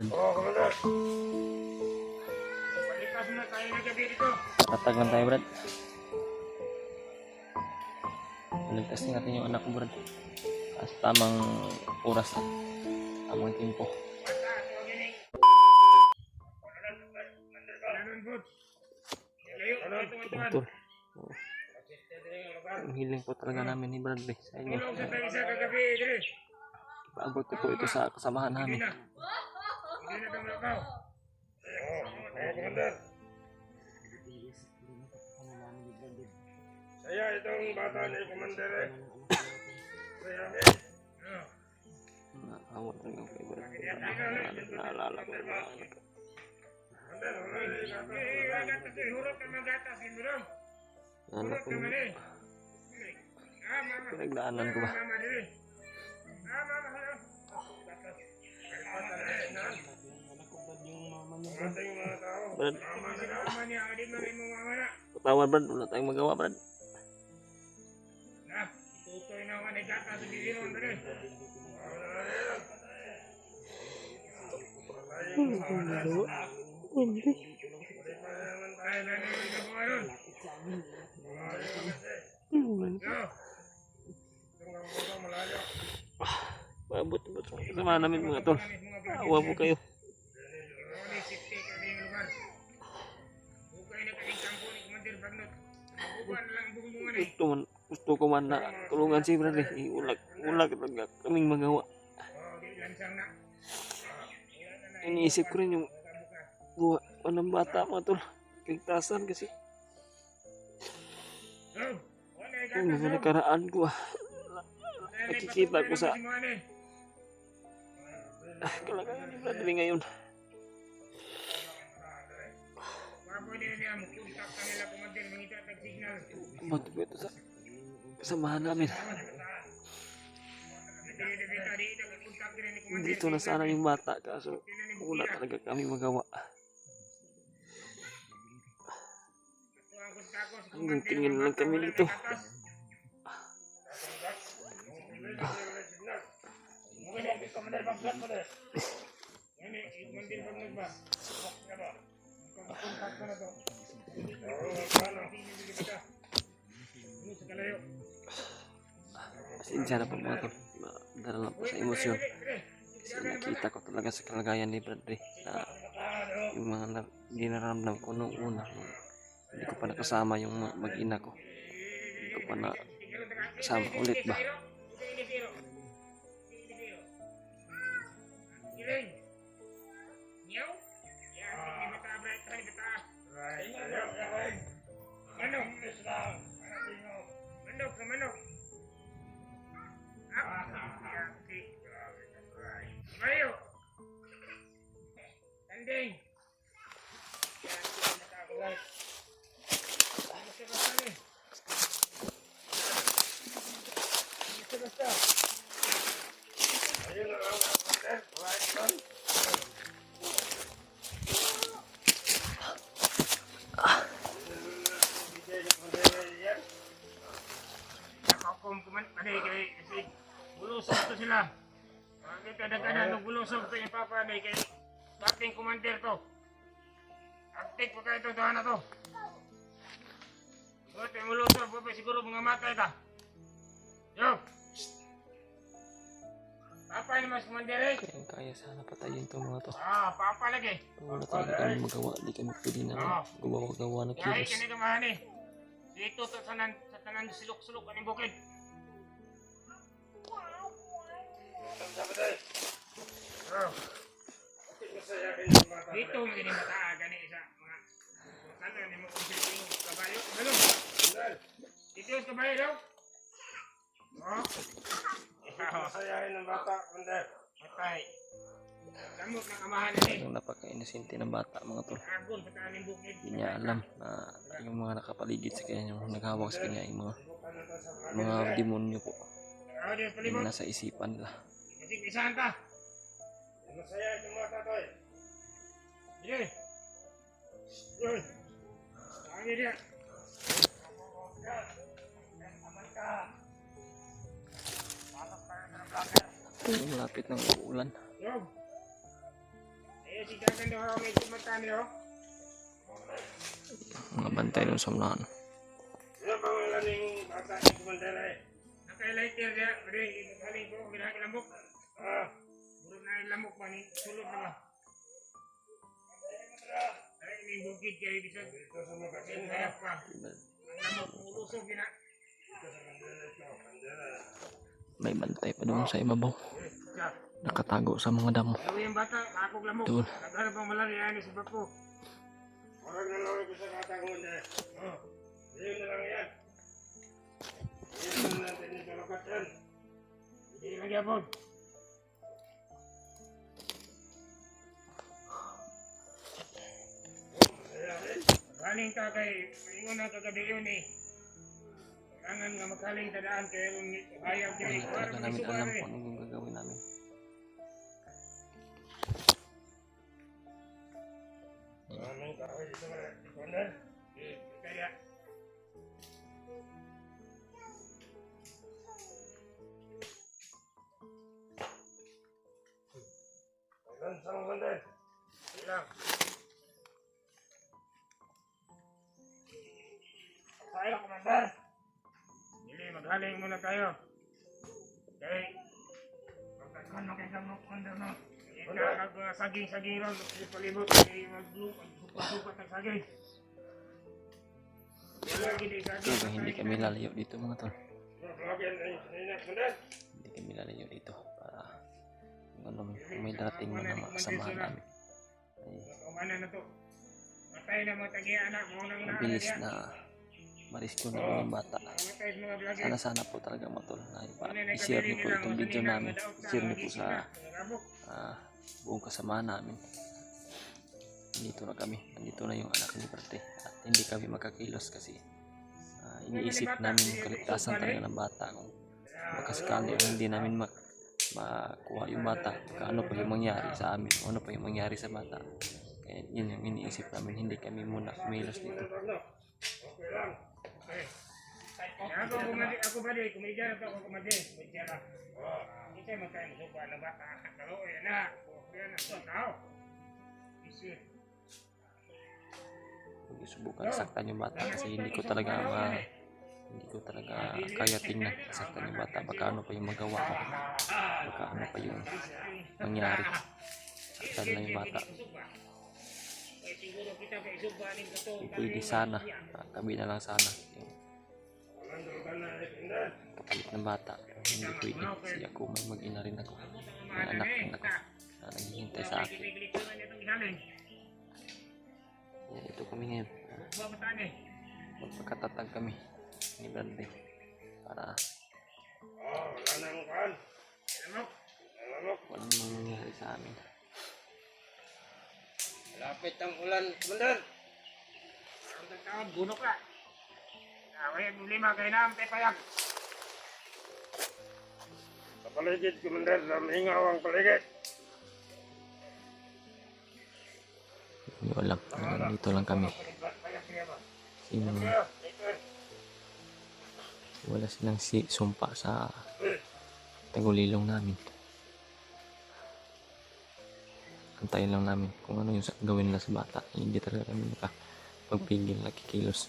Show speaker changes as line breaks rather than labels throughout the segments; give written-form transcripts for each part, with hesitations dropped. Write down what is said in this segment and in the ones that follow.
Oo, Commander. Palikas na tayo ng gabi dito.
Tatag lang tayo, Brad. Ligtas natin yung anak ko, Brad. At tamang oras na. Tamang tempo. Tol. Ang hiling po talaga namin ni Bradley sa inyo. Paabot ko po ito sa kasamahan namin.
Saya itong bata ni Commander.
Nakakawat talaga kay Bradley. Naalala ko yung mga anak ko. Anak ko. Pinagdaanan ko ba? Brad. Patawad, Brad. Wala tayong magawa, Brad. Maabot sama namin mga tol. Awa po kayo. Gusto ko man na tulungan si Bradley. Ulag talaga kaming magawa. Iniisip ko rin yung buha ng bata mga tol. Kaligtasan kasi. Yung mga nakaraan ko nakikita ko sa kalagayan ni Bradley ngayon. Bato ko ito sa kasamahan namin. Dito na sana yung bata kaso wala talaga kami magawa. Hanggang tingin lang kami dito. Pasensya na po mga tol. Dala lang po sa emosyon. Kasi nakita ko talaga sa kalagayan ni Bradley na yung mga dinaramdam ko noong una. Hindi ko pa nakasama yung mag-ina ko. Hindi ko pa nakasama ulit ba.
Manok. Mayo. Tanding. Bulusog to sila. Kada-kada nung bulusog to yung papa ni kay dating commander to. Aktik pa kayo to na to. Buti mulusog po siguro mga matay ta. Yo. Papa ni mas commander eh.
Kaya sana patayin itong mga to.
Papa lagi.
Wala talaga kami magawa. Hindi kami pwede na gawa-gawa ng
Kaya
kilos.
kini kamahan eh. Dito sa tanan sulok-sulok kaning bukid. Dito mo din mataaga ni isa mga ano ni mo usipin kabayo ano dito yung kabayo daw masayahin ng bata kunder matay damot ng amahan ni
Yung napaka-inosente ng bata mga tol.
agon sa kaning bukid
Hindi niya alam na yung mga nakapaligid sa kanya, yung naghawak sa kanya, yung mga demonyo po. Yung nasa isipan nila.
kasi isahan ka masayahin ng bata to eh sige Lagi dia. Aman ka.
Malapit ng uulan.
Yo. Tingnan nyo, may kumata nyo.
Mga bantay dun sa unahan.
Ano ba wala ning bata ni Commander eh? Naka-lighter niya, pwede, galing ko, ginagalamok. Buro na yung lamok ba ni sulod na ba? Ay, ini bukid kayo bisa. Kaya pa. Ang lamok, ulusog gina.
May bantay pa doon sa ibabaw. Nakatago sa mga damo.
Sabi yung bata, akog lamok.
Doon.
Nagharap ang malaria ni sa bako. Orag na lang ko sa bata ko na. Yun na lang yan. Yun na natin yung kalakatan. Hindi lang yapon. Galing ka kay, ingon na kagabi yun eh. Kailangan nga makaling tadaan kaya kung ayaw kayo.
Hindi talaga namin alam kung anong yung gagawin namin.
Anong kawin dito ba? Commander? Kaya. Kailan sa Commander? Ilang. Tayo, Commander. Hindi, maghaling muna tayo. Okay. Pagkakan mo kay Commander, no? Saging-saging lang, palibot, magsupat ng saging.
Pero hindi kami lalayo dito mga tol. Hindi kami lalayo dito para kung ano, kung may darating mga kasamahan namin. Ay, mabilis na marisko na yung bata. Sana po talaga mga tol na i-share niyo po itong video namin. I-share niyo po sa buong kasamahan namin. Nandito na kami. Nandito na yung anak ni Brate. At hindi kami makakilos kasi iniisip namin yung kaligtasan talaga ng bata. Kung makasakali ang hindi namin makuha yung bata, ano pa yung mangyari sa amin, ano pa yung mangyari sa bata. Kaya yun yung iniisip namin. Hindi kami muna kumilos dito.
Ako ba di, kumidya na to ako kumadi. Kumidya na. Kita mo tayo suba na bata. Kalo, yan na. Yan na. Tao. Isip.
Subukan saktan yung bata kasi hindi ko talaga kaya tingnan saktan yung bata. Baka ano pa yung magawa ko. Baka ano pa yung mangyari. Saktan lang yung bata. Pwede sana. Kami na lang sana. Kapalit ng bata. Hindi pwede. Kasi ako may mag-ina rin ako. May anak rin ako na naghihintay sa akin. Ito kami ngayon. Magpakatatag kami ni Bradley para walang mangyayari sa amin.
Lapit ang ulan, Commander. Ang taon, bunok ka. Away, lima kayo na ang pepayag. Sa paligid, Commander, sa mingaw ang paligid.
Wala, dito lang kami. Wala silang sumpa sa tagulilong namin. Antayin lang namin kung ano yung gawin nila sa bata. Hindi talaga kami makapagpigil na kikilos.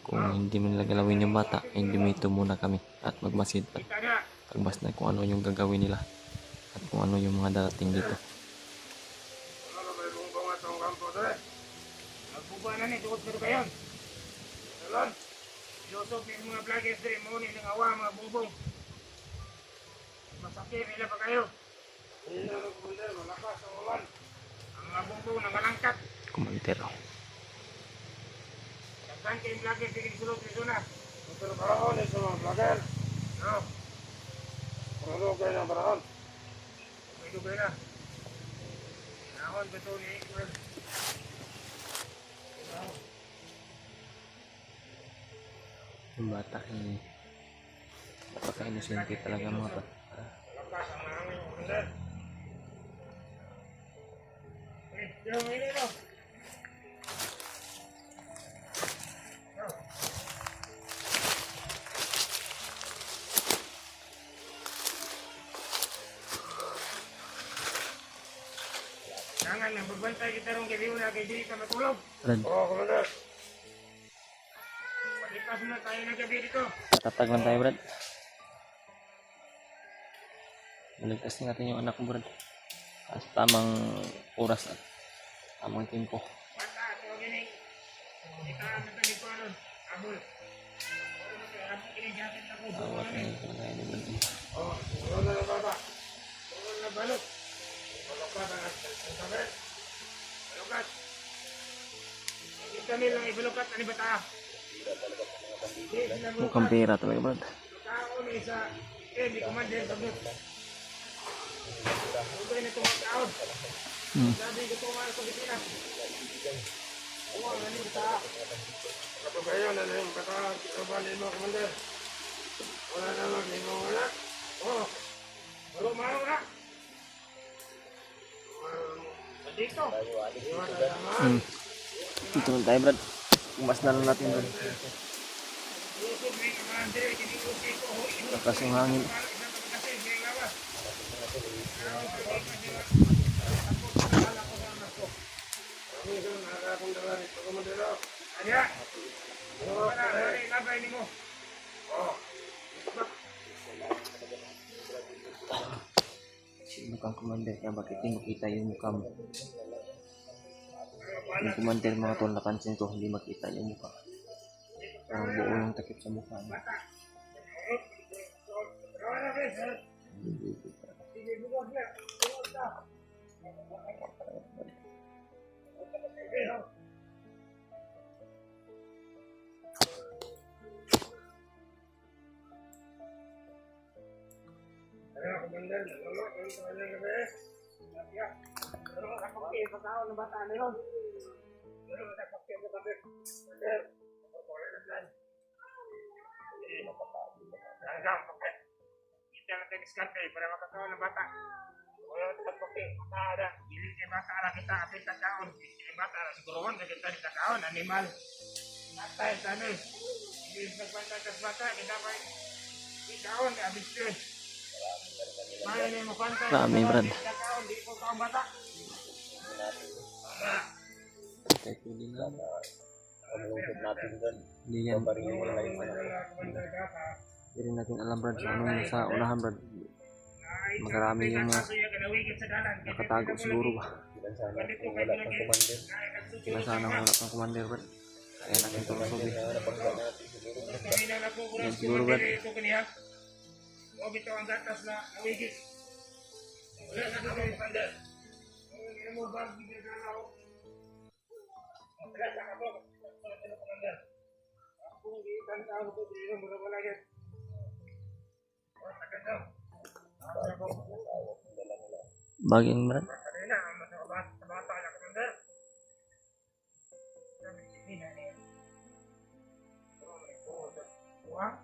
Kung hindi mo nila galawin yung bata, hindi dito muna kami at magmasid at pagbas na kung ano yung gagawin nila at kung ano yung mga darating dito.
Magbubuan na ni, tukot pero kayo. Salon, ilusog ni mga vloggers din, muni ng awa, mga bumbong. Masakit nila pa kayo. Hindi na Commander, malakas ang ulan. Ang mga bumbong na malangkat.
Kumantero.
Saan kayong vlogger din sulog ni Zuna? Pero paraon ito mga vlogger. No. Paralo kayo ng paraon. Pwede kayo na. Nahon ba ito ni Iqbal?
Yung bata ini napaka-inosente talaga mga bata.
Lakas ang namin, Commander. Yung ini no. kailangan lang. Magbantay kita rin kay Leona kay di ka matulog.
Brad,
Oo, Commander. Palipas na tayo ng gabi dito.
matatag lang tayo, Brad. Maligtas natin yung anak mo, Brad. Sa tamang oras at tamang tempo.
Bata, ito gining. Ika ang natanip ko nun. Abol. Abol kinigatin ako.
Awat na yung kalagayan ni Brad.
Oo, tulog na ng bata. Tulog na balot. Balokpat ang sabit. Balokpat. Kita nilang ibalokpat na ni bata.
Mukhang pera talaga, Brad.
Tao ni isa. Di Commander sabot. Tulog na itong taon. Sabi ko ito nga sa Pilipinas. Oo, nani bata. Ito kayo na yung bata. Kinabalin mo, Commander. Wala naman, hindi mo wala. Oo. Wala maro na. Dito.
Dito lang tayo, Brad. Umas na lang natin, Brad. Lakas yung hangin. Sino kang commander? Kaya bakit hindi makita yung mukha mo? Yung commander, mga tol, napansin ko, hindi makita yung mukha. Parang buo yung takip sa mukha niya. Hindi kita.
Kita natin diskarte para makakawa ng bata. Wala natin magpapin. Ada. Dili kay bata ara kita apil takaon. Kay bata ara siguruan na kita takaon animal. Natay tanol. Hindi nagbantay sa bata kita pa. Takaon abis ko. Maya ni mo pantay.
Rami, Brad.
Takaon di ko kaon bata.
Kahit hindi na.
Malungkot natin doon.
Hindi yan.
Babaringin mo lang yung anak.
Hindi rin natin alam, Brad, sa anong sa unahan, Brad. Magarami yung mga nakatago siguro ba.
Ilan sana kung wala pang commander.
Kaya sana wala pang commander, Brad. Kaya natin ito masobi.
Napagka natin siguro.
Yan siguro, Brad.
O bito ang gatas na nawigit. Wala na kami panda. Wala mo ba bigyan wala sa ako. Ako hindi tanda ko dito mura wala yan. O tagal daw.
Baging, Brad.
Kanina sa bata na Commander. Sabi ni Nani. Wah.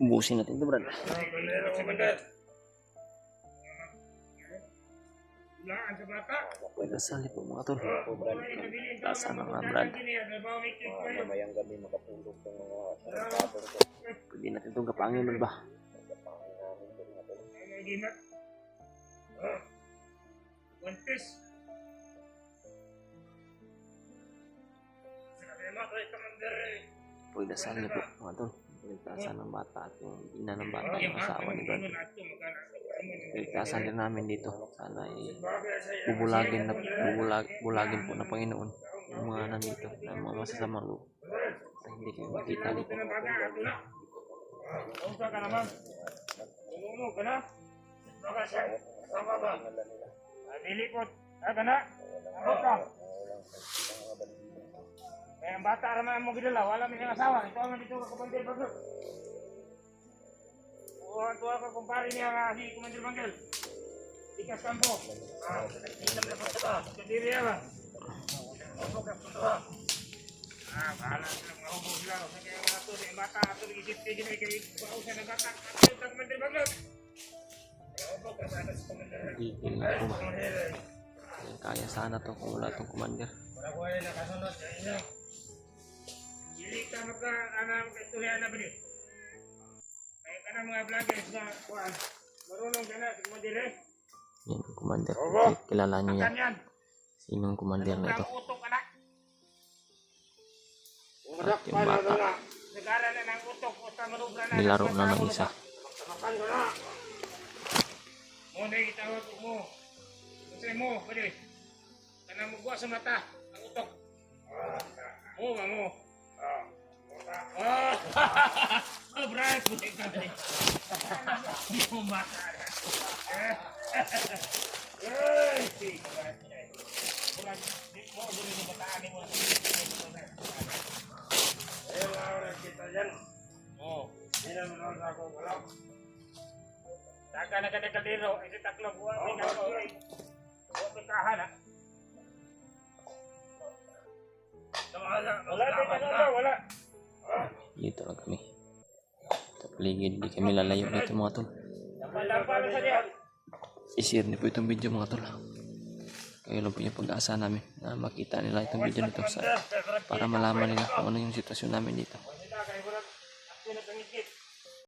Ubusin natin ito, Brad.
Laan sa bata.
Pwede sali po mga tol. Tasa na mga, Brad.
Mamayang gabi makatulog ng mga sarapatong ko.
Pwede natin itong kapangin, Brad ba?
Pangin namin doon nga doon.
Gimat. One piece. Sabi mo kay Commander.
Pwede sali po mga tol. Ligtasan ng bata at yung ina ng bata, yung asawa ni Brad. Ligtasan din namin dito. Sana ay bulagin po na Panginoon yung mga nandito na mga masasamang loob. Na hindi kayo makita dito.
Usa ka naman. Tulungo ka na. Baka siya. Sama ba? Dili ko. Ka na. Ako ka. Kaya ang bata naman mo gidala. Wala may asawa. Ito ang dito ka Commander Bagel. Tuwa ka kumpare niya nga si Commander Bagel. Ikas kampo. Ilang na pagkata. Kadiri ba? Bahala sila mga hubog sila. Sa kaya mga ito, yung bata, ito, nag-isip-isip na kay pausan ng bata. Ito yung Commander Bagel. Hubog ka sana sa Commander.
Gigil na po ba? Kaya sana to kung wala itong commander.
Para ko ay nakasunod sa inyo. Dili ka magka-istorya na ba di? Kanang mga vloggers na kuan. Marunong ka na, tigmo dire.
Yan ang commander.
Opo.
Kilala niyo yan.
Kanyan.
Sinong commander na ito?
Ang utok ka na.
At yung bata,
Nagara na ng utok, usta manubra na.
nilaro na ng isa.
Makan ko na. Muna itawag mo. Kasi mo, pwede. Kanang magwa sa mata, ang utok. Oo, mo. Ah, Brian, puti ka rin. Hindi mo mata. Ay, Taka na kada kaliro, isi taklo buwan ni kako. Buwan kahan ha. Wala.
Dito lang kami. Sa paligid, di kami lalayo dito mga tol.
Lampal sa diyan.
I-share niyo po itong video mga tol. Kayo lang po yung pag-asa namin na makita nila itong video nito para malaman nila kung ano yung sitwasyon namin dito.